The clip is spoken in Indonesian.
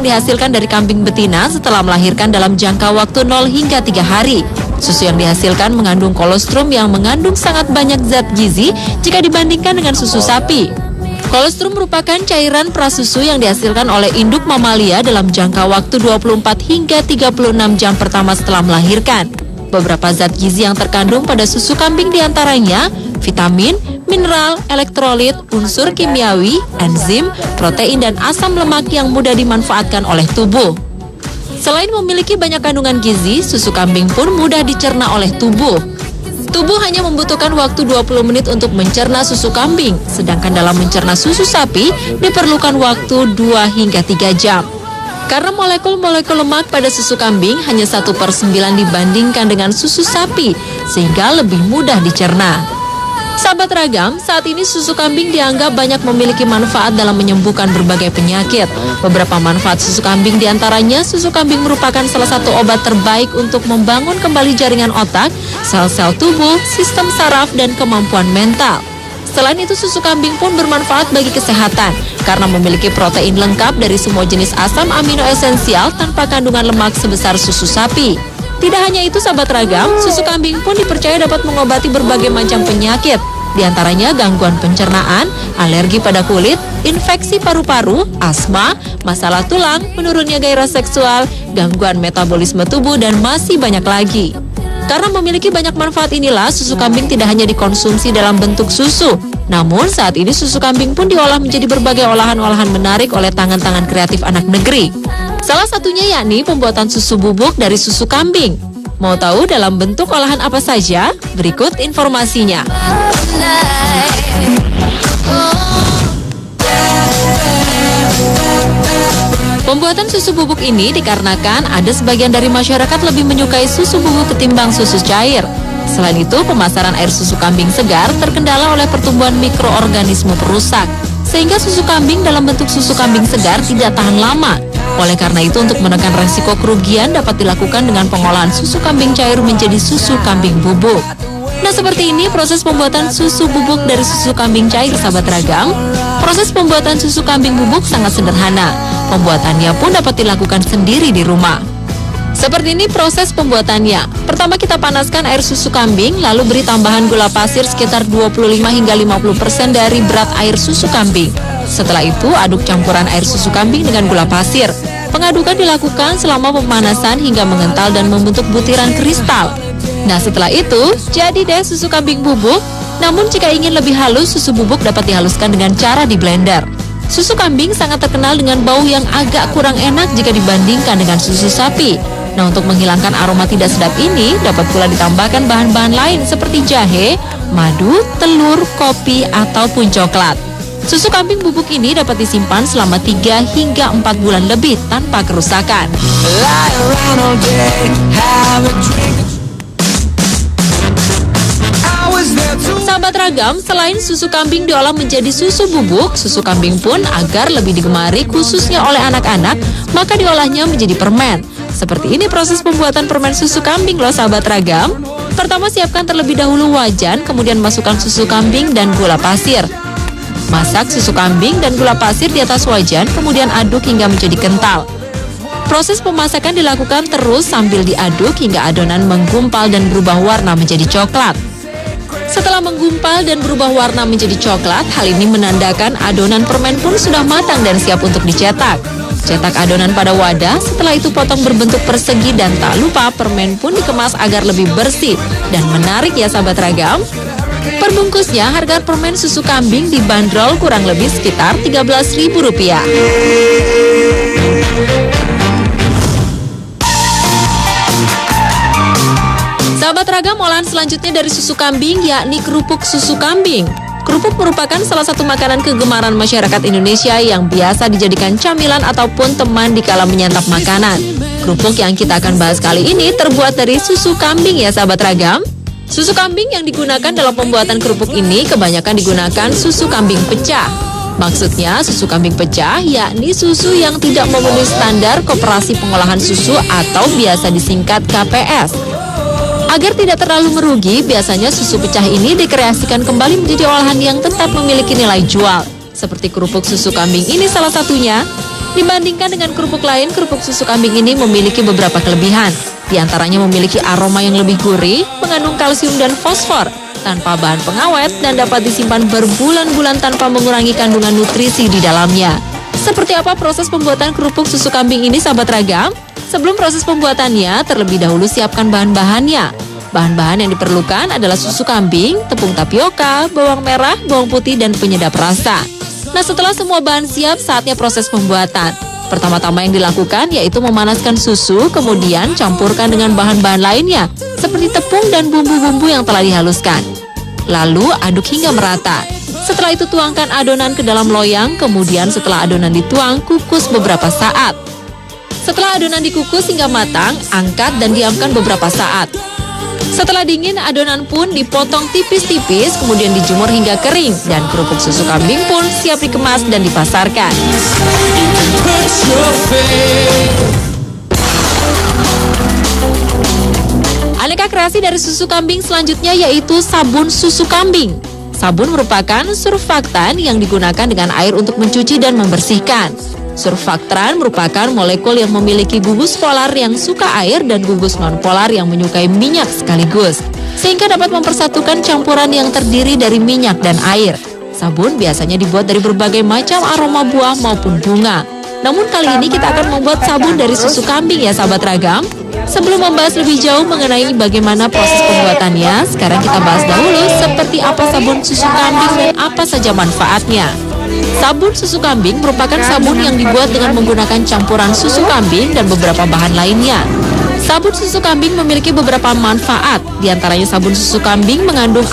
dihasilkan dari kambing betina setelah melahirkan dalam jangka waktu 0 hingga 3 hari. Susu yang dihasilkan mengandung kolostrum yang mengandung sangat banyak zat gizi jika dibandingkan dengan susu sapi. Kolostrum merupakan cairan prasusu yang dihasilkan oleh induk mamalia dalam jangka waktu 24 hingga 36 jam pertama setelah melahirkan. Beberapa zat gizi yang terkandung pada susu kambing diantaranya vitamin, mineral, elektrolit, unsur kimiawi, enzim, protein, dan asam lemak yang mudah dimanfaatkan oleh tubuh. Selain memiliki banyak kandungan gizi, susu kambing pun mudah dicerna oleh tubuh. Tubuh hanya membutuhkan waktu 20 menit untuk mencerna susu kambing, sedangkan dalam mencerna susu sapi diperlukan waktu 2 hingga 3 jam. Karena molekul-molekul lemak pada susu kambing hanya 1/9 dibandingkan dengan susu sapi, sehingga lebih mudah dicerna. Sahabat Ragam, saat ini susu kambing dianggap banyak memiliki manfaat dalam menyembuhkan berbagai penyakit. Beberapa manfaat susu kambing diantaranya, susu kambing merupakan salah satu obat terbaik untuk membangun kembali jaringan otak, sel-sel tubuh, sistem saraf, dan kemampuan mental. Selain itu, susu kambing pun bermanfaat bagi kesehatan karena memiliki protein lengkap dari semua jenis asam amino esensial tanpa kandungan lemak sebesar susu sapi. Tidak hanya itu, sahabat Ragam, susu kambing pun dipercaya dapat mengobati berbagai macam penyakit, diantaranya gangguan pencernaan, alergi pada kulit, infeksi paru-paru, asma, masalah tulang, menurunnya gairah seksual, gangguan metabolisme tubuh, dan masih banyak lagi. Karena memiliki banyak manfaat inilah, susu kambing tidak hanya dikonsumsi dalam bentuk susu, namun saat ini susu kambing pun diolah menjadi berbagai olahan-olahan menarik oleh tangan-tangan kreatif anak negeri. Salah satunya yakni pembuatan susu bubuk dari susu kambing. Mau tahu dalam bentuk olahan apa saja? Berikut informasinya. Pembuatan susu bubuk ini dikarenakan ada sebagian dari masyarakat lebih menyukai susu bubuk ketimbang susu cair. Selain itu, pemasaran air susu kambing segar terkendala oleh pertumbuhan mikroorganisme perusak, sehingga susu kambing dalam bentuk susu kambing segar tidak tahan lama. Oleh karena itu, untuk menekan resiko kerugian dapat dilakukan dengan pengolahan susu kambing cair menjadi susu kambing bubuk. Nah, seperti ini proses pembuatan susu bubuk dari susu kambing cair, sahabat Ragam. Proses pembuatan susu kambing bubuk sangat sederhana. Pembuatannya pun dapat dilakukan sendiri di rumah. Seperti ini proses pembuatannya. Pertama, kita panaskan air susu kambing, lalu beri tambahan gula pasir sekitar 25 hingga 50% dari berat air susu kambing. Setelah itu, aduk campuran air susu kambing dengan gula pasir. Pengadukan dilakukan selama pemanasan hingga mengental dan membentuk butiran kristal. Nah, setelah itu, jadi deh susu kambing bubuk. Namun jika ingin lebih halus, susu bubuk dapat dihaluskan dengan cara di blender. Susu kambing sangat terkenal dengan bau yang agak kurang enak jika dibandingkan dengan susu sapi. Nah, untuk menghilangkan aroma tidak sedap ini, dapat pula ditambahkan bahan-bahan lain seperti jahe, madu, telur, kopi, ataupun coklat. Susu kambing bubuk ini dapat disimpan selama 3 hingga 4 bulan lebih tanpa kerusakan. Sahabat Ragam, selain susu kambing diolah menjadi susu bubuk, susu kambing pun agar lebih digemari khususnya oleh anak-anak, maka diolahnya menjadi permen. Seperti ini proses pembuatan permen susu kambing loh, sahabat Ragam. Pertama, siapkan terlebih dahulu wajan, kemudian masukkan susu kambing dan gula pasir. Masak susu kambing dan gula pasir di atas wajan, kemudian aduk hingga menjadi kental. Proses pemasakan dilakukan terus sambil diaduk hingga adonan menggumpal dan berubah warna menjadi coklat. Setelah menggumpal dan berubah warna menjadi coklat, hal ini menandakan adonan permen pun sudah matang dan siap untuk dicetak. Cetak adonan pada wadah, setelah itu potong berbentuk persegi dan tak lupa permen pun dikemas agar lebih bersih dan menarik ya, sahabat Ragam. Perbungkusnya, harga permen susu kambing dibanderol kurang lebih sekitar Rp13.000. Sahabat Ragam, olahan selanjutnya dari susu kambing yakni kerupuk susu kambing. Kerupuk merupakan salah satu makanan kegemaran masyarakat Indonesia yang biasa dijadikan camilan ataupun teman dikala menyantap makanan. Kerupuk yang kita akan bahas kali ini terbuat dari susu kambing ya, sahabat Ragam. Susu kambing yang digunakan dalam pembuatan kerupuk ini kebanyakan digunakan susu kambing pecah. Maksudnya susu kambing pecah yakni susu yang tidak memenuhi standar Koperasi Pengolahan Susu atau biasa disingkat KPS. Agar tidak terlalu merugi, biasanya susu pecah ini dikreasikan kembali menjadi olahan yang tetap memiliki nilai jual. Seperti kerupuk susu kambing ini salah satunya. Dibandingkan dengan kerupuk lain, kerupuk susu kambing ini memiliki beberapa kelebihan. Di antaranya memiliki aroma yang lebih gurih, mengandung kalsium dan fosfor, tanpa bahan pengawet, dan dapat disimpan berbulan-bulan tanpa mengurangi kandungan nutrisi di dalamnya. Seperti apa proses pembuatan kerupuk susu kambing ini, sahabat Ragam? Sebelum proses pembuatannya, terlebih dahulu siapkan bahan-bahannya. Bahan-bahan yang diperlukan adalah susu kambing, tepung tapioka, bawang merah, bawang putih, dan penyedap rasa. Nah, setelah semua bahan siap, saatnya proses pembuatan. Pertama-tama yang dilakukan yaitu memanaskan susu, kemudian campurkan dengan bahan-bahan lainnya, seperti tepung dan bumbu-bumbu yang telah dihaluskan. Lalu aduk hingga merata. Setelah itu tuangkan adonan ke dalam loyang, kemudian setelah adonan dituang, kukus beberapa saat. Setelah adonan dikukus hingga matang, angkat dan diamkan beberapa saat. Setelah dingin, adonan pun dipotong tipis-tipis, kemudian dijemur hingga kering, dan kerupuk susu kambing pun siap dikemas dan dipasarkan. Aneka kreasi dari susu kambing selanjutnya yaitu sabun susu kambing. Sabun merupakan surfaktan yang digunakan dengan air untuk mencuci dan membersihkan. Surfaktan merupakan molekul yang memiliki gugus polar yang suka air dan gugus nonpolar yang menyukai minyak sekaligus, sehingga dapat mempersatukan campuran yang terdiri dari minyak dan air. Sabun biasanya dibuat dari berbagai macam aroma buah maupun bunga. Namun kali ini kita akan membuat sabun dari susu kambing ya, sahabat Ragam. Sebelum membahas lebih jauh mengenai bagaimana proses pembuatannya, sekarang kita bahas dahulu seperti apa sabun susu kambing dan apa saja manfaatnya. Sabun susu kambing merupakan sabun yang dibuat dengan menggunakan campuran susu kambing dan beberapa bahan lainnya. Sabun susu kambing memiliki beberapa manfaat, diantaranya sabun susu kambing mengandung